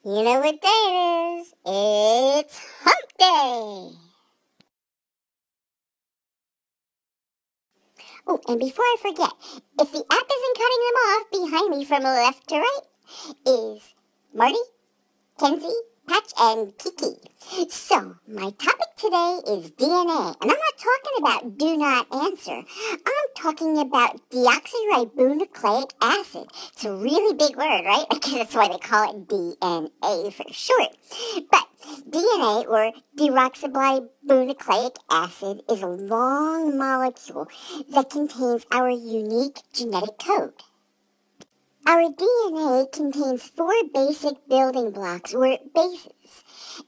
You know what day it is? It's Hump Day! Oh, and before I forget, if the app isn't cutting them off, behind me from left to right is Marty, Kenzie, Patch, and Kiki. So, my topic today is DNA. And I'm not talking about do not answer. I'm talking about deoxyribonucleic acid. It's a really big word, right? I guess that's why they call it DNA for short. But DNA, or deoxyribonucleic acid, is a long molecule that contains our unique genetic code. Our DNA contains 4 basic building blocks, or bases.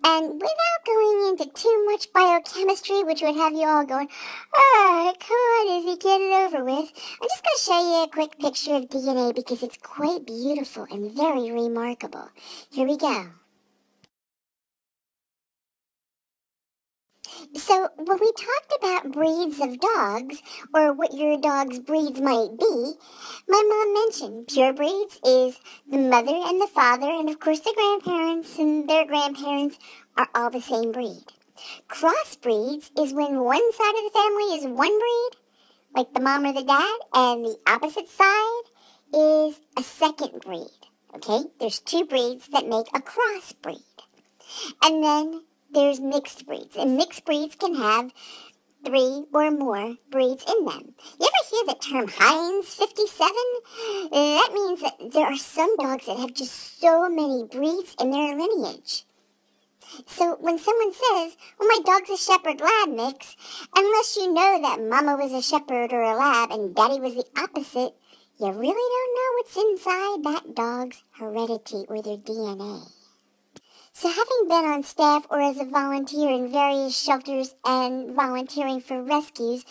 And without going into too much biochemistry, which would have you all going, come on, Izzy, get it over with, I'm just going to show you a quick picture of DNA because it's quite beautiful and very remarkable. Here we go. So, when we talked about breeds of dogs, or what your dog's breeds might be, my mom mentioned pure breeds is the mother and the father, and of course the grandparents and their grandparents are all the same breed. Crossbreeds is when one side of the family is one breed, like the mom or the dad, and the opposite side is a second breed. Okay? There's 2 breeds that make a crossbreed. And then there's mixed breeds, and mixed breeds can have 3 or more breeds in them. You ever hear the term Heinz 57? That means that there are some dogs that have just so many breeds in their lineage. So when someone says, well, my dog's a shepherd lab mix, unless you know that mama was a shepherd or a lab and daddy was the opposite, you really don't know what's inside that dog's heredity or their DNA. So having been on staff or as a volunteer in various shelters and volunteering for rescues,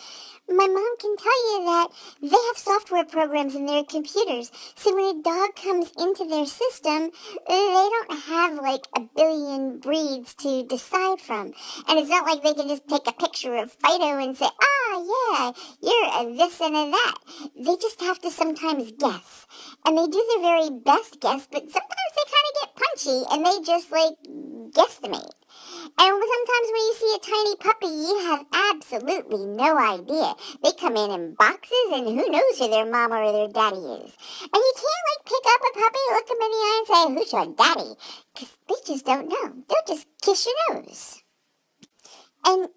my mom can tell you that they have software programs in their computers. So when a dog comes into their system, they don't have like a billion breeds to decide from. And it's not like they can just take a picture of Fido and say, yeah, you're a this and a that. They just have to sometimes guess. And they do their very best guess, but sometimes they kind of get punchy and they just like guesstimate. And sometimes when you see a tiny puppy, you have absolutely no idea. They come in boxes, and who knows who their mama or their daddy is. And you can't, like, pick up a puppy, look them in the eye, and say, who's your daddy? Because they just don't know. They'll just kiss your nose. And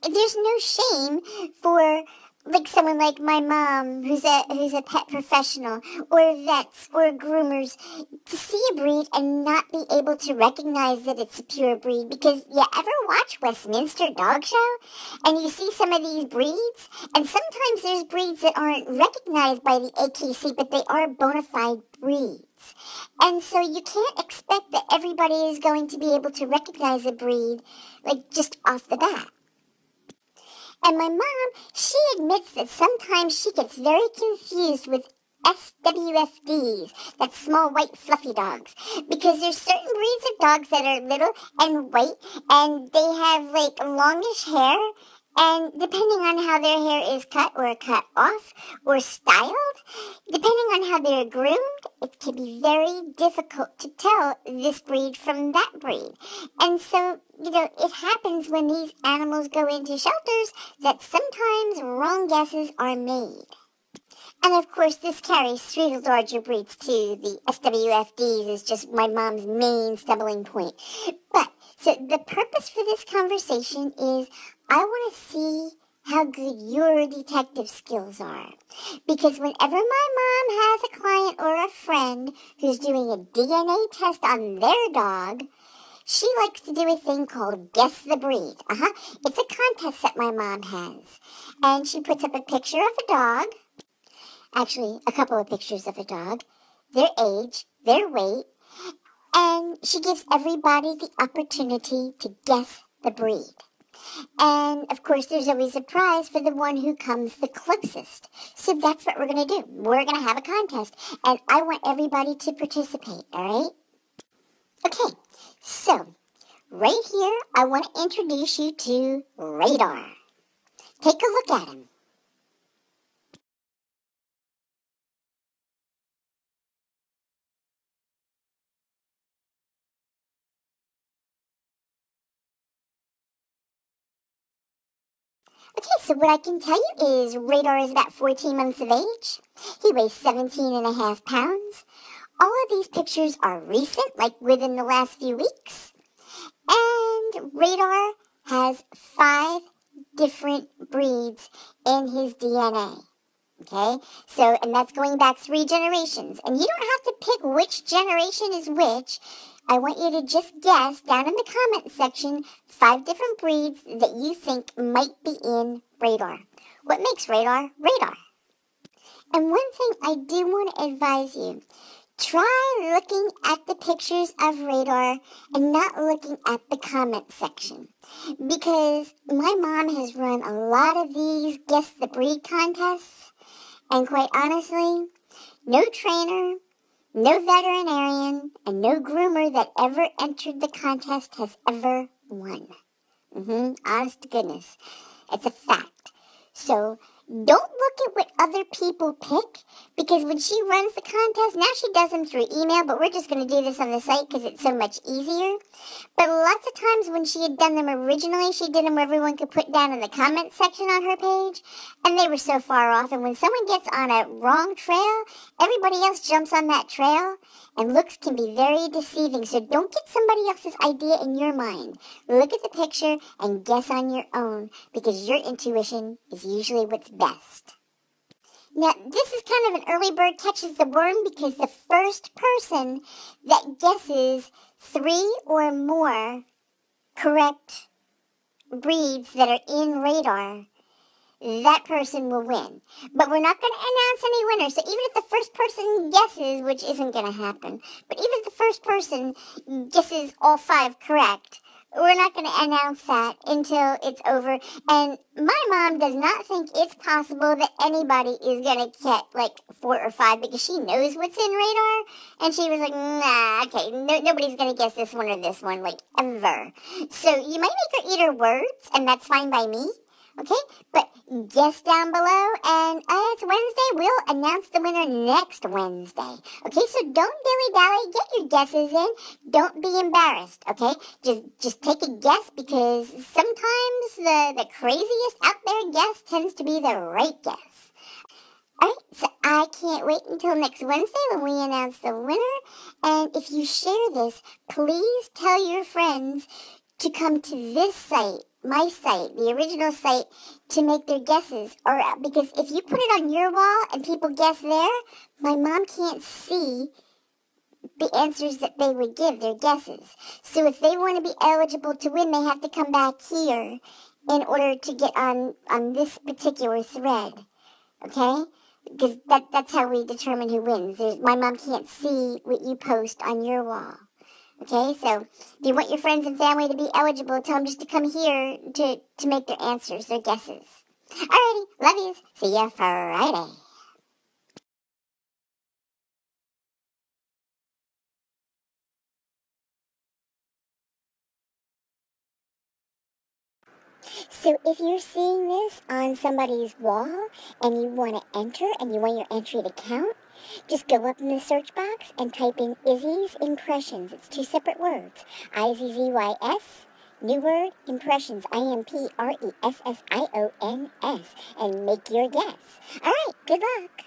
there's no shame for like someone like my mom, who's a pet professional, or vets, or groomers, to see a breed and not be able to recognize that it's a pure breed. Because you ever watch Westminster Dog Show, and you see some of these breeds, and sometimes there's breeds that aren't recognized by the AKC, but they are bona fide breeds. And so you can't expect that everybody is going to be able to recognize a breed, like, just off the bat. And my mom, she admits that sometimes she gets very confused with SWFDs, that's small white fluffy dogs, because there's certain breeds of dogs that are little and white, and they have like longish hair, and depending on how their hair is cut or cut off or styled, depending on how they're groomed, it can be very difficult to tell this breed from that breed. And so, it happens when these animals go into shelters that sometimes wrong guesses are made. And of course, this carries through to larger breeds too. The SWFDs is just my mom's main stumbling point. But, so the purpose for this conversation is I want to see how good your detective skills are. Because whenever my mom has a client or a friend who's doing a DNA test on their dog, she likes to do a thing called Guess the Breed. It's a contest that my mom has. And she puts up a picture of a dog, actually a couple of pictures of a dog, their age, their weight, and she gives everybody the opportunity to guess the breed. And, of course, there's always a prize for the one who comes the closest. So that's what we're going to do. We're going to have a contest, and I want everybody to participate, all right? Okay, so right here, I want to introduce you to Radar. Take a look at him. Okay, so what I can tell you is Radar is about 14 months of age. He weighs 17.5 pounds. All of these pictures are recent, like within the last few weeks. And Radar has 5 different breeds in his DNA. Okay, so, and that's going back 3 generations. And you don't have to pick which generation is which. I want you to just guess down in the comment section 5 different breeds that you think might be in Radar. What makes Radar Radar? And one thing I do want to advise you, try looking at the pictures of Radar and not looking at the comment section. Because my mom has run a lot of these Guess the Breed contests. And quite honestly, no trainer, no veterinarian, and no groomer that ever entered the contest has ever won. Honest to goodness. It's a fact. So, don't look at what other people pick, because when she runs the contest, now she does them through email, but we're just going to do this on the site because it's so much easier. But lots of times when she had done them originally, she did them where everyone could put down in the comment section on her page, and they were so far off. And when someone gets on a wrong trail, everybody else jumps on that trail, and looks can be very deceiving. So don't get somebody else's idea in your mind. Look at the picture and guess on your own, because your intuition is usually what's best. Now, this is kind of an early bird catches the worm, because the first person that guesses 3 or more correct breeds that are in Radar, that person will win. But we're not going to announce any winners. So even if the first person guesses, which isn't going to happen, but even if the first person guesses all 5 correct, we're not going to announce that until it's over. And my mom does not think it's possible that anybody is going to get like 4 or 5, because she knows what's in Radar. And she was like, nah, okay, nobody's going to guess this one or this one, like, ever. So you might make her eat her words, and that's fine by me. Okay, but guess down below, and it's Wednesday. We'll announce the winner next Wednesday. Okay, so don't dilly-dally. Get your guesses in. Don't be embarrassed, okay? Just take a guess, because sometimes the craziest out there guess tends to be the right guess. Alright, so I can't wait until next Wednesday when we announce the winner. And if you share this, please tell your friends to come to this site, my site, the original site, to make their guesses. Or because if you put it on your wall and people guess there, my mom can't see the answers that they would give, their guesses. So if they want to be eligible to win, they have to come back here in order to get on this particular thread. Okay? Because that's how we determine who wins. My mom can't see what you post on your wall. Okay, so if you want your friends and family to be eligible, tell them just to come here to make their answers, their guesses. Alrighty, love yous. See ya Friday. So if you're seeing this on somebody's wall and you want to enter and you want your entry to count, just go up in the search box and type in Izzy's Impressions. It's 2 separate words. IZZYS, new word, Impressions, IMPRESSIONS, and make your guess. Alright, good luck.